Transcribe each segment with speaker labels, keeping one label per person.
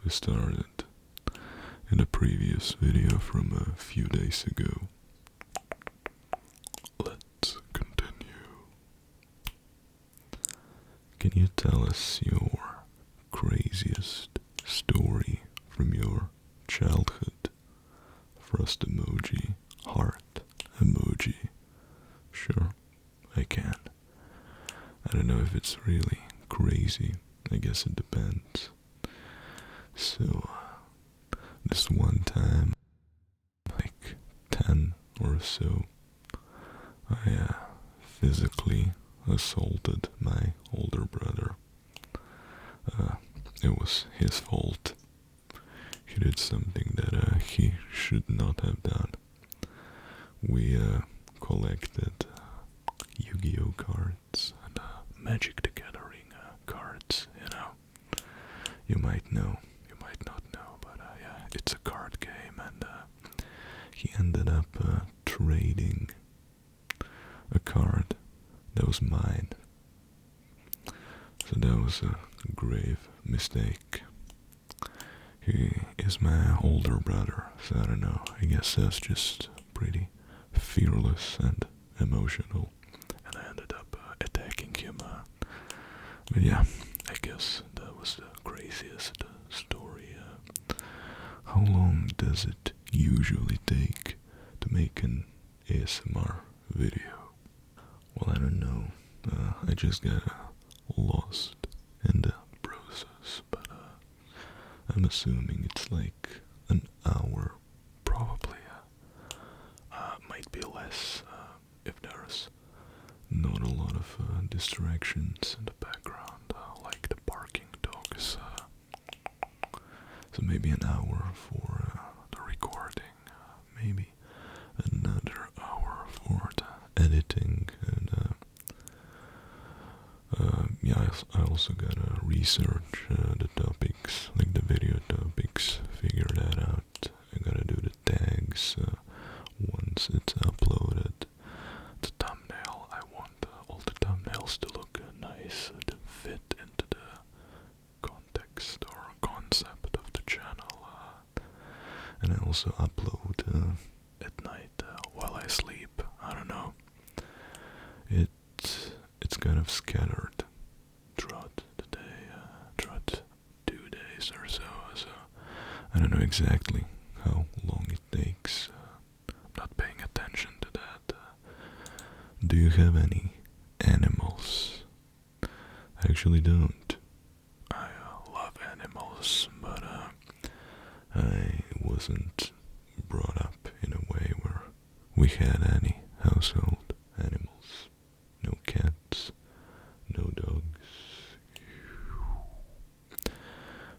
Speaker 1: we started in a previous video from a few days ago. Let's continue. Can you tell us your craziest story from your childhood? Frost emoji, heart emoji. Sure, I can. I don't know if it's really crazy. I guess it depends. So, this one time, like 10 or so, I physically assaulted my older brother. It was his fault. He did something that he should not have done. We collected Yu-Gi-Oh cards and Magic the Gathering cards, you know. You might know, you might not know, but yeah, it's a card game, and he ended up trading a card that was mine. So that was a grave mistake. He is my older brother, so I don't know, I guess that's just pretty fearless and emotional, and I ended up attacking him. But yeah, I guess that was the craziest story. How long does it usually take to make an ASMR video? Well, I don't know. I just got lost in the process, but I'm assuming it's like an hour, probably. Might be less if there's not a lot of distractions in the background, like the barking dogs. So maybe an hour for the recording, maybe another hour for the editing, and yeah, I also gotta research the topics, like the video topics, figure that out. I gotta do the tags once it's uploaded. The thumbnail, I want all the thumbnails to look nice, to fit into the context or concept of the channel. And I also upload at night while I sleep. I don't know. It's kind of scattered throughout the day, throughout 2 days or so. So I don't know exactly how long it takes. I'm not paying attention to that. Do you have any animals? I actually don't. I love animals, but I wasn't brought up in a way where we had any household animals. No cats, no dogs.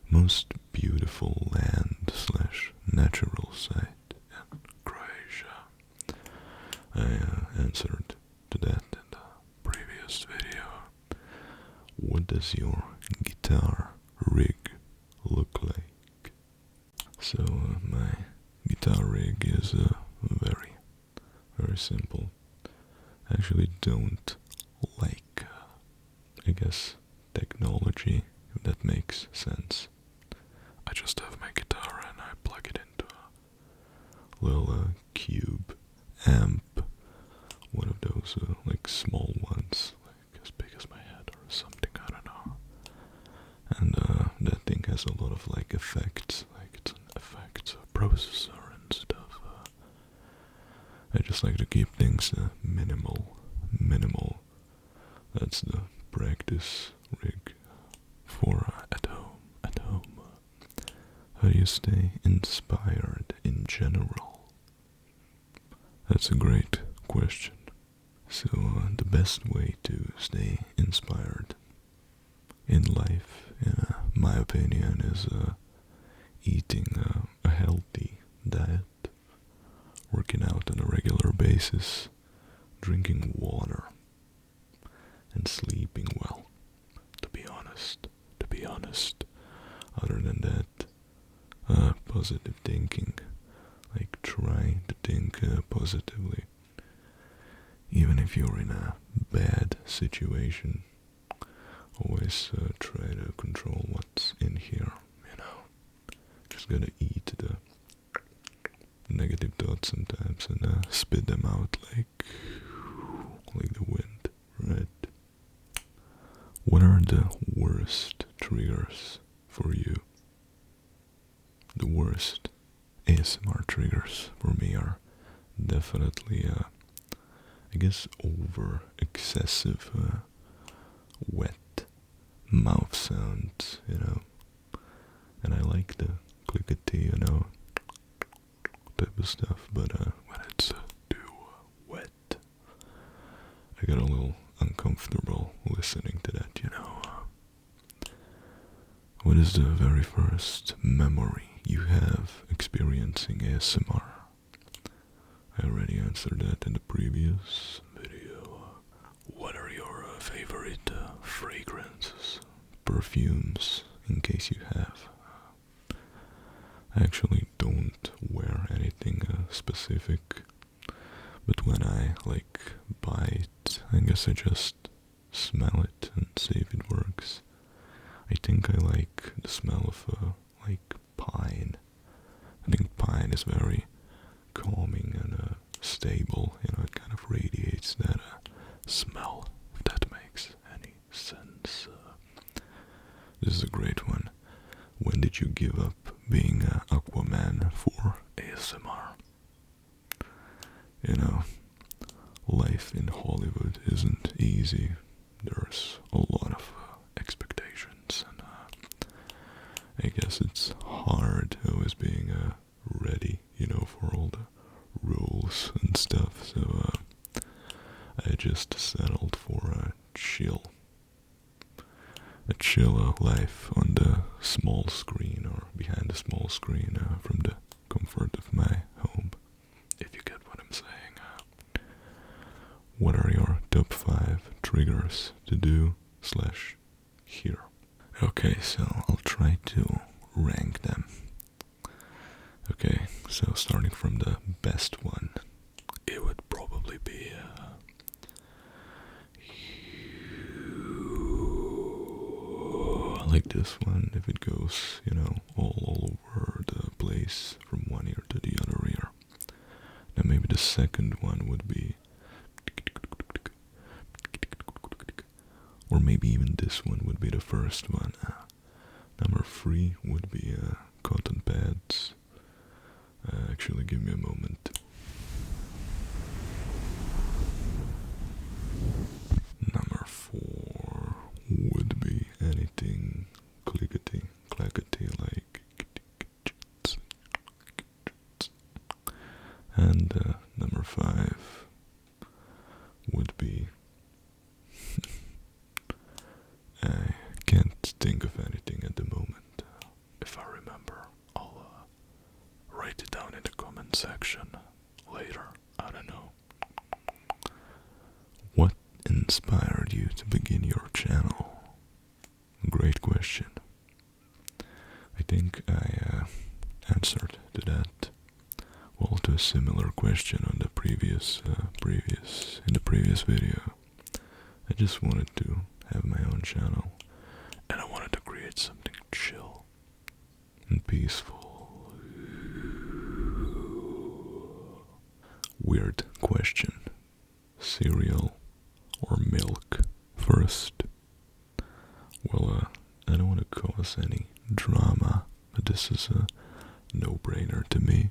Speaker 1: Most beautiful land / natural site in Croatia. I answered to that in the previous video. What does your guitar rig look like? So my guitar rig is very, very simple. I actually don't like, I guess, technology, if that makes sense. I just have my guitar and I plug it into a little cube amp, one of those like small ones, like as big as my head or something, I don't know. And that thing has a lot of like effects, like it's an effects processor and stuff. I just like to keep things minimal. That's the practice rig for at home. How do you stay inspired in general? That's a great question. So the best way to stay inspired in life, in my opinion, is eating a healthy diet, working out on a regular basis, drinking water, and sleeping well. To be honest. Other than that, positive thinking, like trying to think positively. Even if you're in a bad situation, always try to control what's in here, you know. just gotta eat the negative thoughts sometimes and spit them out like the wind, right? What are the worst triggers for you? The worst ASMR triggers for me are definitely, I guess, over excessive wet mouth sounds, and I like the clickety, type of stuff, but when it's too wet, I get a little uncomfortable listening to that, What is the very first memory you have experiencing ASMR? I already answered that in the previous video. What are your favorite fragrances, perfumes, in case you have? I actually don't wear anything specific, but when I buy it, I guess I just smell it and see if it works. I think I like the smell of pine. I think pine is very calming and stable. It kind of radiates that smell, if that makes any sense. This is a great one. When did you give up being Aquaman for ASMR? Life in Hollywood isn't easy. There's a lot of expectations, and I guess it's hard always being ready, for all the rules and stuff, so I just settled for a chill life on the small screen or behind the small screen from the comfort of my home, if you get what I'm saying. What are your top 5 triggers to do/hear? Okay, so I'll try to rank them. Okay, so starting from the best one, it would probably be like this one, if it goes, all over the place from one ear to the other ear. Now maybe the second one would be, or maybe even this one would be the first one. Number 3 would be cotton pads. Actually, give me a moment. Number 4 would be anything clickety, clackety, like. And number 5 would be. I can't think of anything at the moment. If I remember, I'll write it down in the comment section later. I don't know. What inspired you to begin your channel? Great question. I think I answered to that. Well, to a similar question on the previous video. I just wanted to have my own channel, and I wanted to create something chill and peaceful. Weird question. Cereal or milk first? Well, I don't want to cause any drama, but this is a no-brainer to me.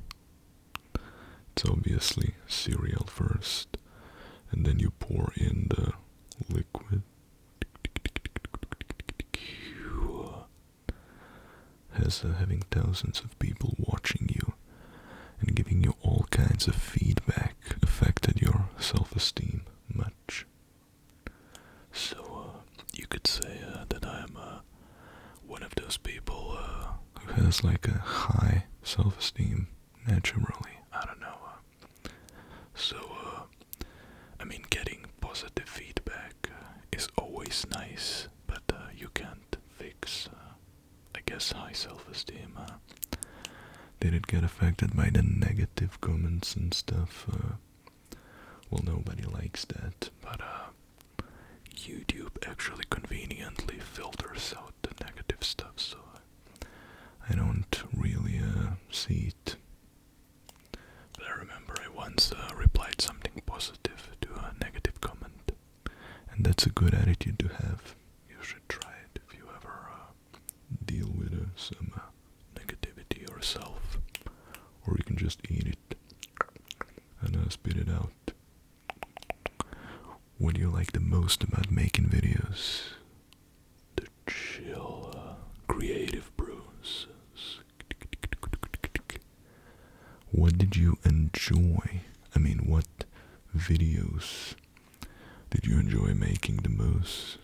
Speaker 1: It's obviously cereal first, and then you pour in the liquid. Has having thousands of people watching you and giving you all kinds of feedback affected your self-esteem much? So you could say that I'm one of those people who has a high self-esteem naturally. I don't know. Getting positive feedback is always nice, but you can't fix, I guess, high self-esteem. Did it get affected by the negative comments and stuff? Well, nobody likes that, but YouTube actually conveniently filters out the negative stuff, so I don't really that's a good attitude to have. You should try it if you ever deal with some negativity yourself. Or you can just eat it and spit it out. What do you like the most about making videos? The chill, creative process. What did you enjoy? I mean, what videos did you enjoy making the most?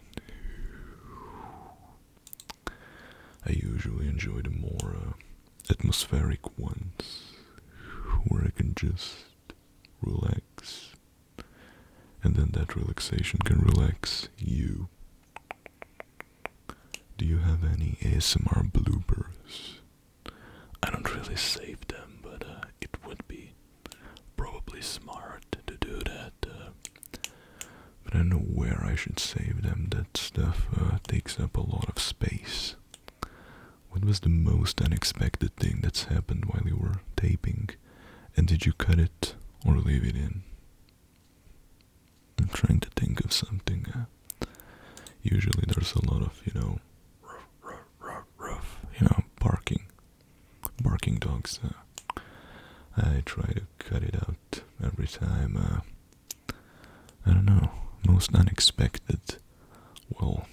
Speaker 1: I usually enjoy the more atmospheric ones, where I can just relax, and then that relaxation can relax you. Do you have any ASMR bloopers? I don't really save them, but it would be probably smart to do that. But I don't know where I should save them. That stuff takes up a lot of space. What was the most unexpected thing that's happened while you were taping? And did you cut it or leave it in? I'm trying to think of something. Usually there's a lot of, rough, barking dogs. I try to cut it out every time. I don't know, most unexpected. Well,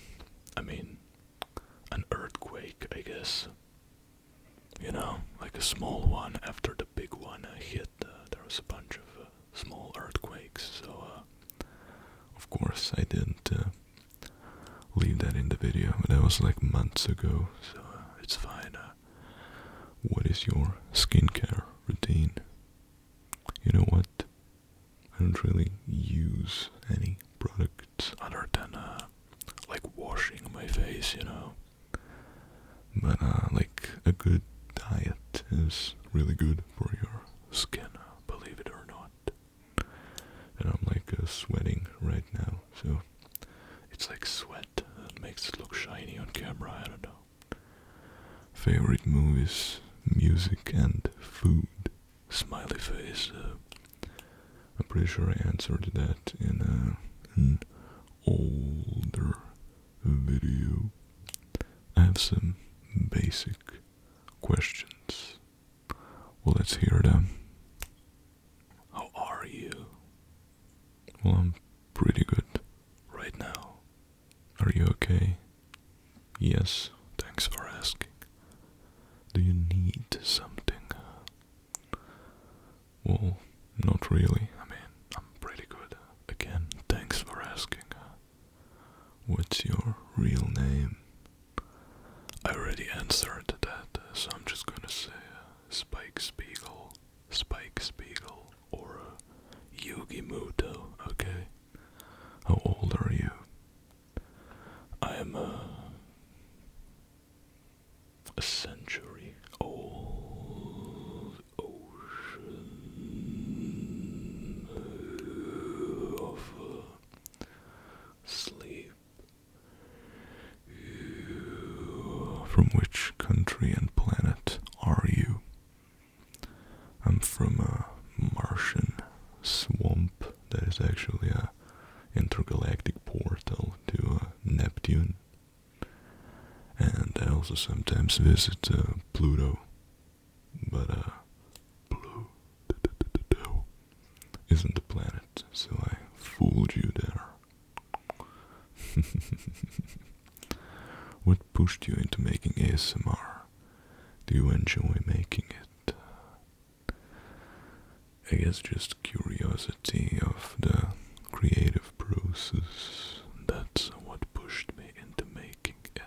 Speaker 1: I mean, an earthquake, I guess. Like a small one after the big one hit. There was a bunch of small earthquakes, so of course I didn't leave that in the video, but that was like months ago, so it's fine. What is your skincare routine? You know what? I don't really use any products other than like washing my face, But like a good diet is really good for your skin, believe it or not. And I'm like sweating right now, so it's like sweat that makes it look shiny on camera, I don't know. Favorite movies, music, and food. Smiley face. I'm pretty sure I answered that in an older video. I have some basic questions. Well, let's hear them. How are you? Well, I'm pretty good right now. Are you okay? Yes, thanks for asking. Do you need something? Well, not really. I mean, I'm pretty good. Again, thanks for asking. What's your real name? I already answered that, so I'm just gonna say Spike Spiegel, or Yugi Muto, okay? How old are you? I'm a century old ocean of sleep. From which country and planet are you? I'm from a Martian swamp that is actually a intergalactic portal to Neptune. And I also sometimes visit Pluto. But Pluto isn't a planet, so I fooled you there. What pushed you into making ASMR? Do you enjoy making it? I guess just curiosity of the creative process. That's what pushed me into making it.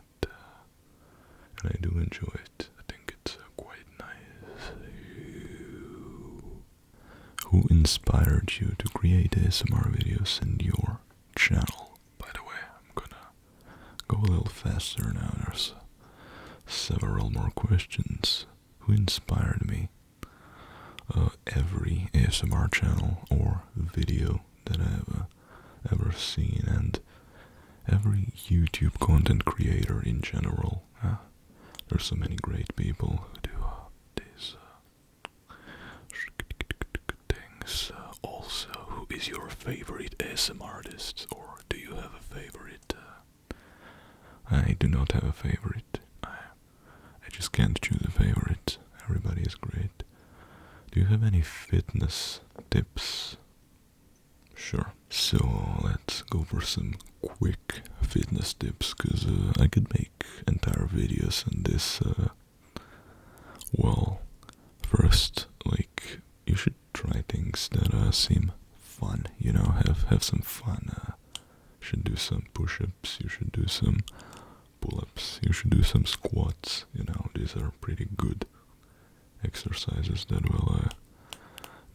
Speaker 1: And I do enjoy it. I think it's quite nice. Who inspired you to create ASMR videos in your channel? By the way, I'm gonna go a little faster now. There's several more questions. Who inspired me? Every ASMR channel or video that I've ever seen, and every YouTube content creator in general. There's so many great people who do these things. Also, who is your favorite ASMR artist, or do you you have a favorite? I do not have a favorite. I just can't choose a favorite. Everybody is great. Do you have any fitness tips? Sure. So let's go for some quick fitness tips, because I could make entire videos on this. Well, first, like, you should try things that seem fun, you know, have some fun. You should do some push-ups, you should do some pull-ups, you should do some squats, you know, these are pretty good exercises that will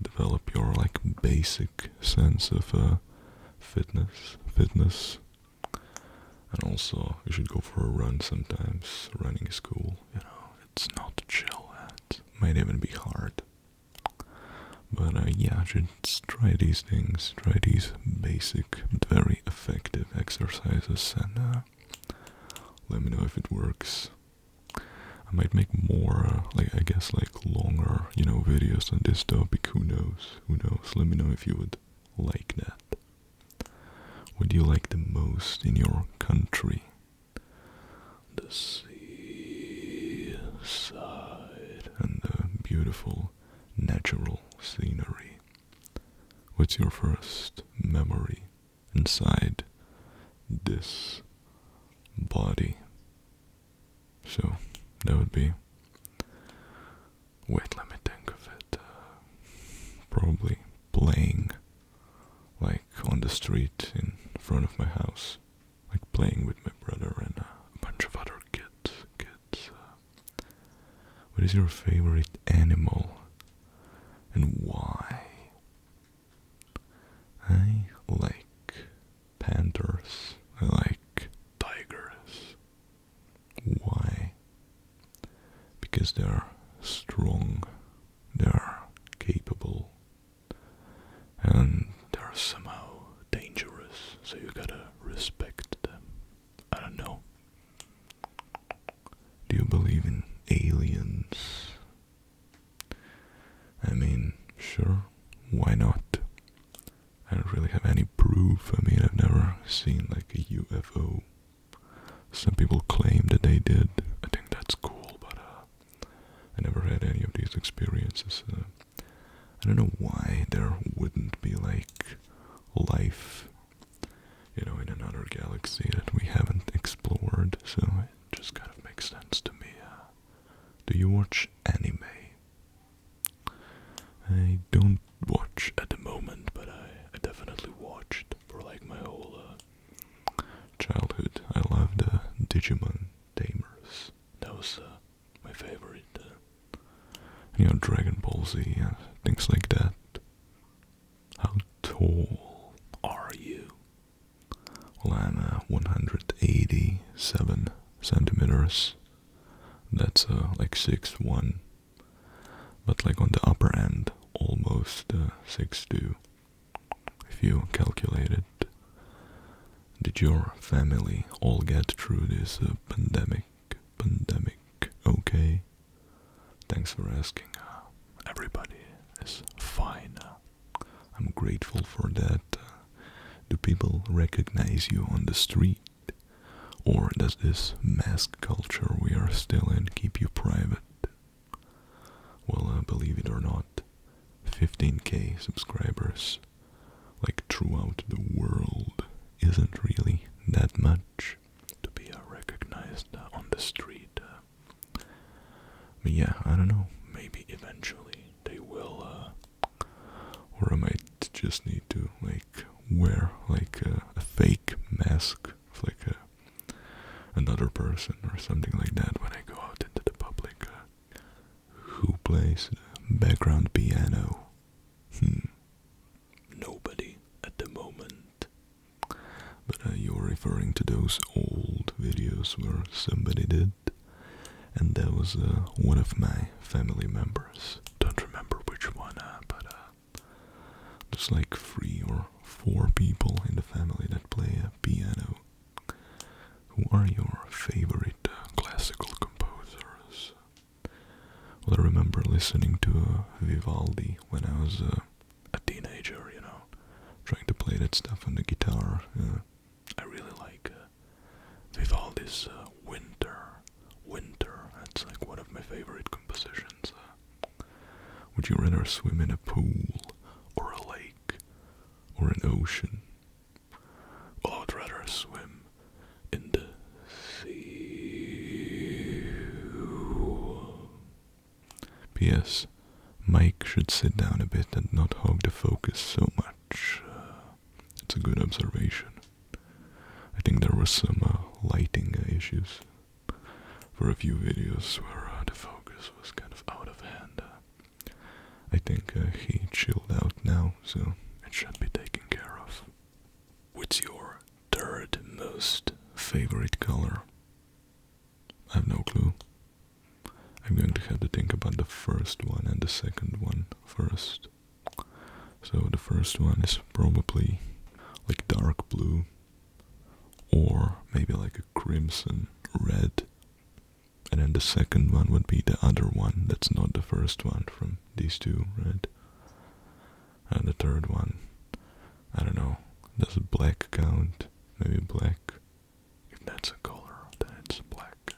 Speaker 1: develop your, like, basic sense of fitness. And also, you should go for a run sometimes. Running is cool, you know, it's not chill, it might even be hard. But yeah, just try these things, try these basic, but very effective exercises, and let me know if it works. I might make more, like, I guess, like, longer, you know, videos on this topic, who knows, let me know if you would like that. What do you like the most in your country? The seaside and the beautiful natural scenery. What's your first memory inside this body? So that would be, wait, let me think of it, probably playing, like, on the street in front of my house, like playing with my brother and a bunch of other kids. What is your favorite animal and why? I like panthers. I like tigers. Why? Because they're strong, they're capable, and they're somehow dangerous, so you gotta respect them. I don't know. Do you believe in aliens? I mean, sure, why not? I don't really have any proof. I mean, I've never seen, like, a UFO. Some people claim that they did. I think that's cool, but I never had any of these experiences. I don't know why there wouldn't be, like, life, you know, in another galaxy that we haven't explored, so it just kind of makes sense to me. Do you watch anime? I don't watch at the moment, but I definitely watched for, like, my whole childhood. I loved Digimon Tamers. That was my favorite. You know, Dragon Ball Z, things like that. How tall are you? Well, I'm 187 centimeters. That's like 6'1", but, like, on the upper end, almost 6'2", if you calculate it. Did your family all get through this pandemic okay? Thanks for asking. Everybody is fine. I'm grateful for that. Do people recognize you on the street? Or does this mask culture we are still in keep you private? Well, believe it or not, 15k subscribers, like, throughout the world, isn't really that much to be recognized on the street. But yeah, I don't know, maybe eventually they will, or I might just need to, like, wear, like, a fake mask of, like, another person or something like that when I go out into the public. Who plays the background piano? Nobody at the moment. But you're referring to those old videos where somebody did, and that was one of my family members. Don't remember which one, but there's like 3 or 4 people in the family that play a piano. Who are your favorite classical composers? Well, I remember listening to Vivaldi when I was a teenager, you know, trying to play that stuff on the guitar. is Winter. Winter, that's like one of my favorite compositions. Would you rather swim in a pool, or a lake, or an ocean? Well, I'd rather swim in the sea. P.S. Mike should sit down a bit and not hog the focus so much. It's a good observation. I think there was some lighting issues for a few videos where the focus was kind of out of hand. I think he chilled out now, so it should be taken care of. What's your third most favorite color? I have no clue. I'm going to have to think about the first one and the second one first. So the first one is probably like dark blue, or maybe like a crimson red. And then the second one would be the other one that's not the first one from these two, right? And the third one, I don't know, does black count? Maybe black. If that's a color, then it's black.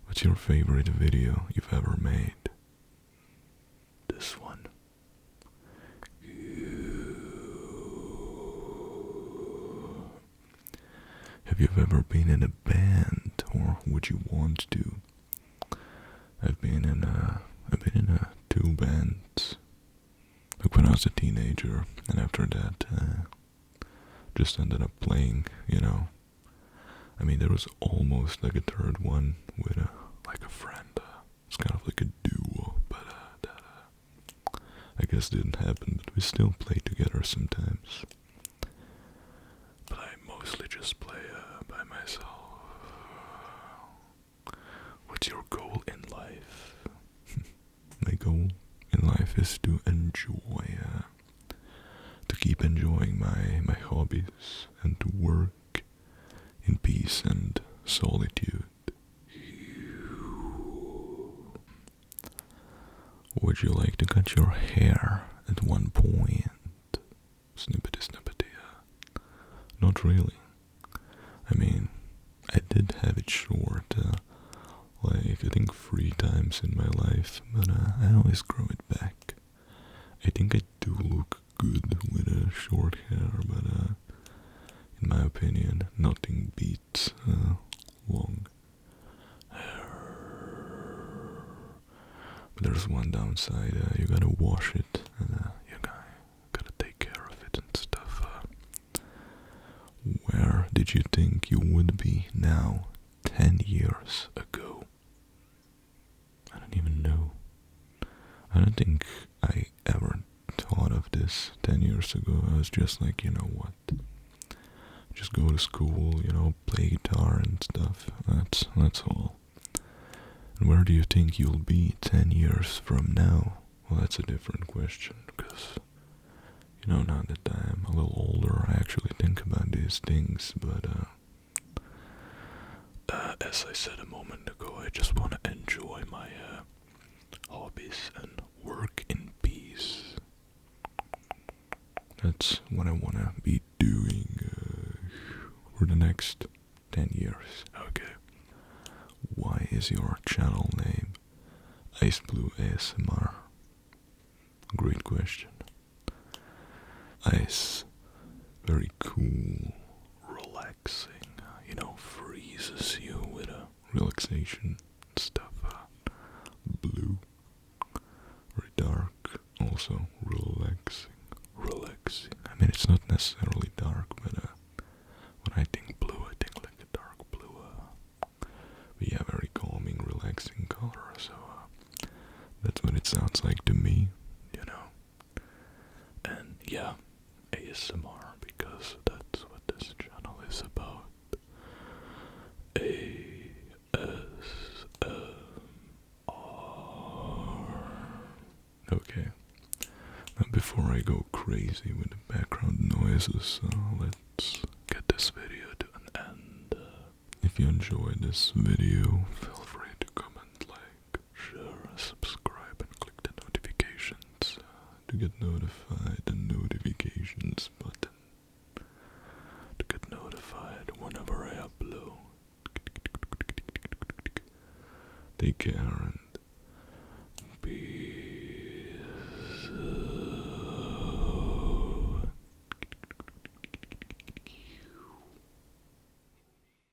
Speaker 1: What's your favorite video you've ever made? This one. Have you ever been in a band, or would you want to? I've been in two bands. Like when I was a teenager, and after that, just ended up playing. I mean, there was almost like a third one with like a friend. It's kind of like a duo, but that I guess didn't happen. But we still play together sometimes. But I mostly just play by myself. What's your goal in life? My goal in life is to enjoy, to keep enjoying my hobbies, and to work in peace and solitude. Would you like to cut your hair at one point? Snippety snippety. Not really. I mean, I did have it short, like I think 3 times in my life, but I always grow it back. I think I do look good with short hair, but in my opinion, nothing beats long hair. But there's one downside, you gotta wash it, and you gotta take care of it and stuff. Where did you think you would be now, 10 years ago? I don't even know. I don't think I ever thought of this 10 years ago. I was just like, you know what? Just go to school, play guitar and stuff. That's all. And where do you think you'll be 10 years from now? Well, that's a different question, because now that I'm a little older, I actually think about these things, but as I said a moment ago, I just want to enjoy my hobbies and work in peace. That's what I want to be doing for the next 10 years. Okay. Why is your channel name Ice Blue ASMR? Great question. Ice, very cool, relaxing, freezes you with a relaxation stuff. Blue, very dark, also relaxing. I mean, it's not necessarily dark, but when I think blue, I think like a dark blue. But yeah, very calming, relaxing color, so that's what it sounds like to me, And yeah, ASMR, because that's what this channel is about. ASMR. Okay, now before I go crazy with the background noises, let's get this video to an end. If you enjoyed this video, feel free to comment, like, share, subscribe, and click the notifications to get notified, the notifications button, to get notified whenever I upload. Take care and be